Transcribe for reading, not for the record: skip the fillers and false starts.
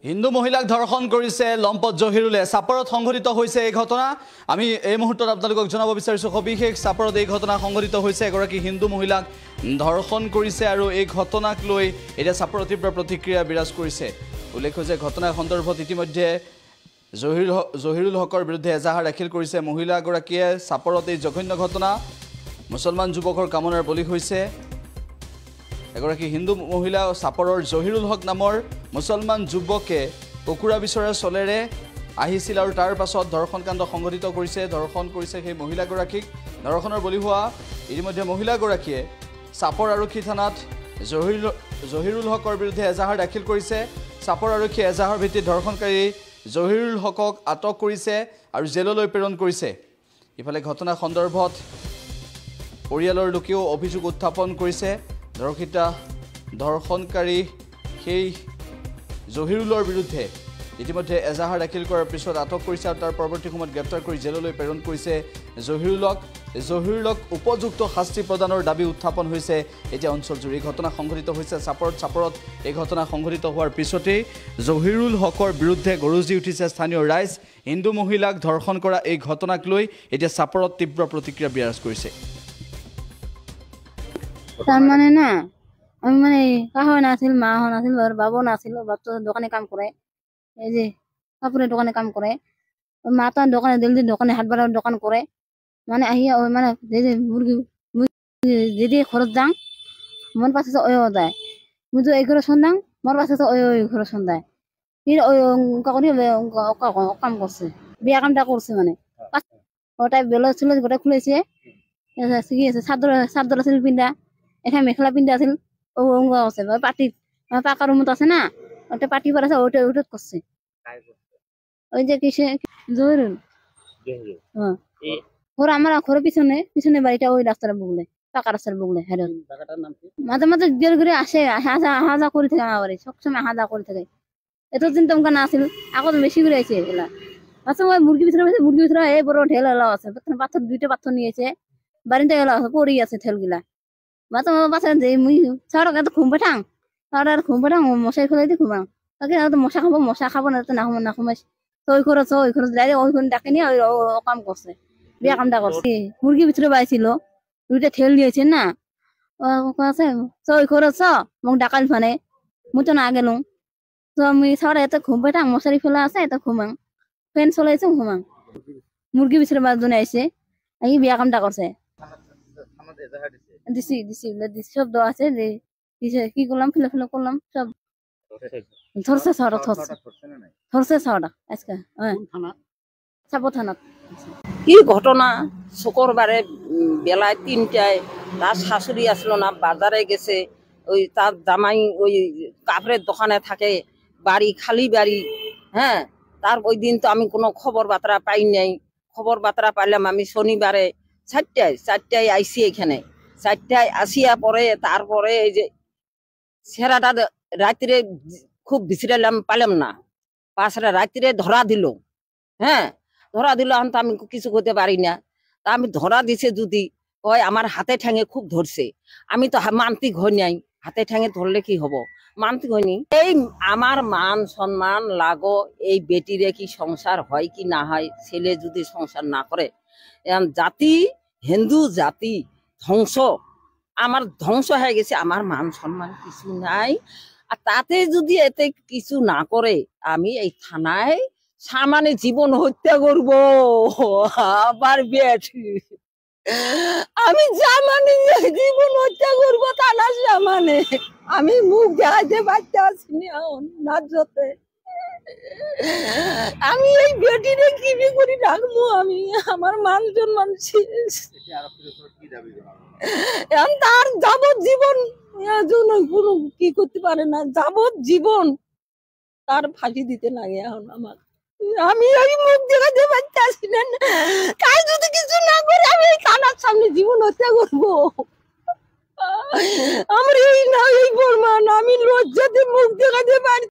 হিন্দু মহিলাক ধৰ্ষণ কৰিছে লম্পট জহিৰুলে সাপৰত সংঘটিত হৈছে এই ঘটনা আমি এই মুহূৰ্তত আপোনালোকক জনাব বিচাৰিছো সবিশেষ সাপৰত এই ঘটনা সংঘটিত হৈছে এগৰাকী হিন্দু মহিলাক ধৰ্ষণ কৰিছে আৰু এই ঘটনাক লৈ এটা সাপৰত তীব্ৰ প্ৰতিক্ৰিয়া বিৰাজ কৰিছে উল্লেখ্য যে ঘটনাৰ সন্দৰ্ভত ইতিমধ্যে জহিৰুল হকৰ বিৰুদ্ধে এজাহাৰ দাখিল কৰিছে মহিলাগৰাকীয়ে সাপৰত এই জঘন্য ঘটনা মুছলমান যুৱকৰ কামনাৰ বলি হৈছে এগৰাকী হিন্দু মহিলা সাপৰৰ জহিৰুল হক নামৰ মুছলমান যুৱকে কুকুৰা বিচৰা চলেৰে আহিছিল আৰু তাৰ পাছত ধৰ্ষণ কাণ্ড সংঘটিত কৰিছে সেই মহিলাগৰাকীক ধৰ্ষণৰ বলি হোৱা ইতিমধ্যে মহিলাগৰাকীয়ে সাপৰ আৰক্ষী থানাত জহিৰুল হকৰ বিৰুদ্ধে এজাহাৰ দাখিল কৰিছে সাপৰ আৰক্ষীয়ে এজাহাৰ ভিত্তিত ধৰ্ষণকাৰী জহিৰুল হকক আটক কৰিছে আৰু জেললৈ প্ৰেৰণ কৰিছে ইফালে ঘটনা সন্দৰ্ভত পৰিয়ালৰ লোকেও অভিযোগ উত্থাপন কৰিছে ধৰ্ষণকাৰী সেই জহিৰুলৰ বিৰুদ্ধে ইতিমধ্যে এজাহাৰ দাখিল কৰাৰ পিছত আটক কৰিছে আৰু তাৰ পৰৱৰ্তী সময়ত গ্ৰেপ্তাৰ কৰি জেললৈ প্ৰেৰণ কৰিছে জহিৰুলক উপযুক্ত শাস্তি প্ৰদানৰ দাবী উত্থাপন হৈছে এতিয়া অঞ্চলজুৰি এই ঘটনা সংঘটিত হৈছে সাপৰত এই ঘটনা সংঘটিত হোৱাৰ পিছতেই জহিৰুল হকৰ বিৰুদ্ধে গৰজি উঠিছে স্থানীয় ৰাইজ হিন্দু মহিলাক ধৰ্ষণ কৰা এই ঘটনাক লৈ এতিয়া সাপৰত তীব্ৰ প্ৰতিক্ৰিয়া বিৰাজ কৰিছে তার মানে না আমি মানে কাহো নাছিল মা নাছিল বাবু নাছিল বাচ্চা দোকানে কাম করে এই যে কাপড়ের দোকানে কাম করে মা তো দোকানে দিল্লি দোকানে হাট বাড়ার দোকান করে মানে আহিয়া ওই মানে যে মুরগি যদি খরচ দাং মন পাশে ওই দেয় মুই তো এই ঘরে সন্ধাং মোর পাশে তো ওই ঘরে সন্ধ্যায় ওই করি কাম করছে বিয়া কামটা করছে মানে ওটাই বেলো ছিল গোটা খুলেছে শিখিয়েছে সাদ্দর ছিল পিন্ধা এখানে মেখেলা পিন্ধা আছিল ও অঙ্গ আছে পাটি পাকা রুমত আছে না ওটা পাটি পর আছে ওটা ওটা করছে ওই যে কিসে জহিরুল হ্যাঁ আমার ঘরের পিছনে বাড়িটা ওই রাস্তার বুগলে পাকা রাস্তার বুগলে হ্যাঁ মাঝে মাঝে গেল ঘুরে আসে হাজা করে থাকে আমার বাড়ি সবসময় হাজা করে থাকে এতদিন তো না আসিল এখন বেশি করে আছে এগুলা আচ্ছা ওই মুরগি ভিতরে এই বড় ঢেল এলা আছে পাথর দুইটা পাথর নিয়েছে বাড়িতে এলা আছে পড়ি আছে ঠেলগুলা বাচ্চা বাচ্চা যে মুই সারা এত ঘুম পাঠাং মশাই খুলে দিয়ে ঘুমাং তাকে মশা খাবো না তো না ঘুমাইস তো ওই খরচ ডাইরেক্ট ওই ডাকে নিয়ে ওই কাম করছে বিয়া কামটা করছে মুরগির ভিতরে বাইছিল দুইটা ঠেল দিয়েছে না আছে ওই খরচ মোক ডাকাল ফানে মুই তো না গেলুম তো আমি সারা এত ঘুম পাঠাং মশারি ফেলা আছে এত ঘুমাং ফ্যান চলাইছে ঘুমাং মুরগির ভিতরে বাজনে আইসে এই বিয়া কামটা করছে দিছি সব দেওয়া আছে যে কি করলাম ফেলে করলাম সব ধরছে ছড়া আজকে সাপর থানা কি ঘটনা শুক্রবারে বেলায় 3টায় তার শাশুড়ি আসলো না বাজারে গেছে ওই তার জামাই ওই কাপড়ের দোকানে থাকে বাড়ি খালি বাড়ি হ্যাঁ তার ওই দিন তো আমি কোনো খবর বার্তা পাই নাই খবর বার্তা পাইলাম আমি শনিবারে 4টায় আইসি এখানে 4টায় আসিয়া পরে তারপরে এই যে সেরাটা রাত্রে খুব বিছড়ালাম পাইলাম না পাশরা রাত্রে ধরা দিল হ্যাঁ ধরা দিল তো আমি কিছু করতে পারি না তা আমি ধরা দিছে যদি কয় আমার হাতে ঠ্যাঙে খুব ধরছে আমি তো মান্তিক হই নাই হাতে ঠ্যাঙে ধরলে কি হব মান্তিক হয়নি এই আমার মান সম্মান লাগো এই বেটিরে কি সংসার হয় কি না হয় ছেলে যদি সংসার না করে জাতি হিন্দু জাতি ধ্বংস আমার ধ্বংস হয়ে গেছে আমার মান সম্মান কিছু নাই আর তাতে যদি এতে কিছু না করে আমি এই থানায় সামানে জীবন হত্যা করব আবার বেটি আমি জামানে জীবন হত্যা করবো থানা সামানে আমি মুখ দেখাইতে পারতে আসিনি নাচতে আমি এই বেটিরে কিনে করে রাখবো আমি আমার মান সম্মান শেষ তার যাবজ্জীবন কোনো কি করতে পারে না যাবজ্জীবন তার ফাঁসি দিতে লাগে এখন আমার আমি ওই মুখ দেখাতে পারতেছি না কাজ যদি কিছু না করে আমি এই থানার সামনে জীবন হত্যা করবো আমার এই না এই প্রমাণ আমি লজ্জাতে মুখ দেখাতে পারি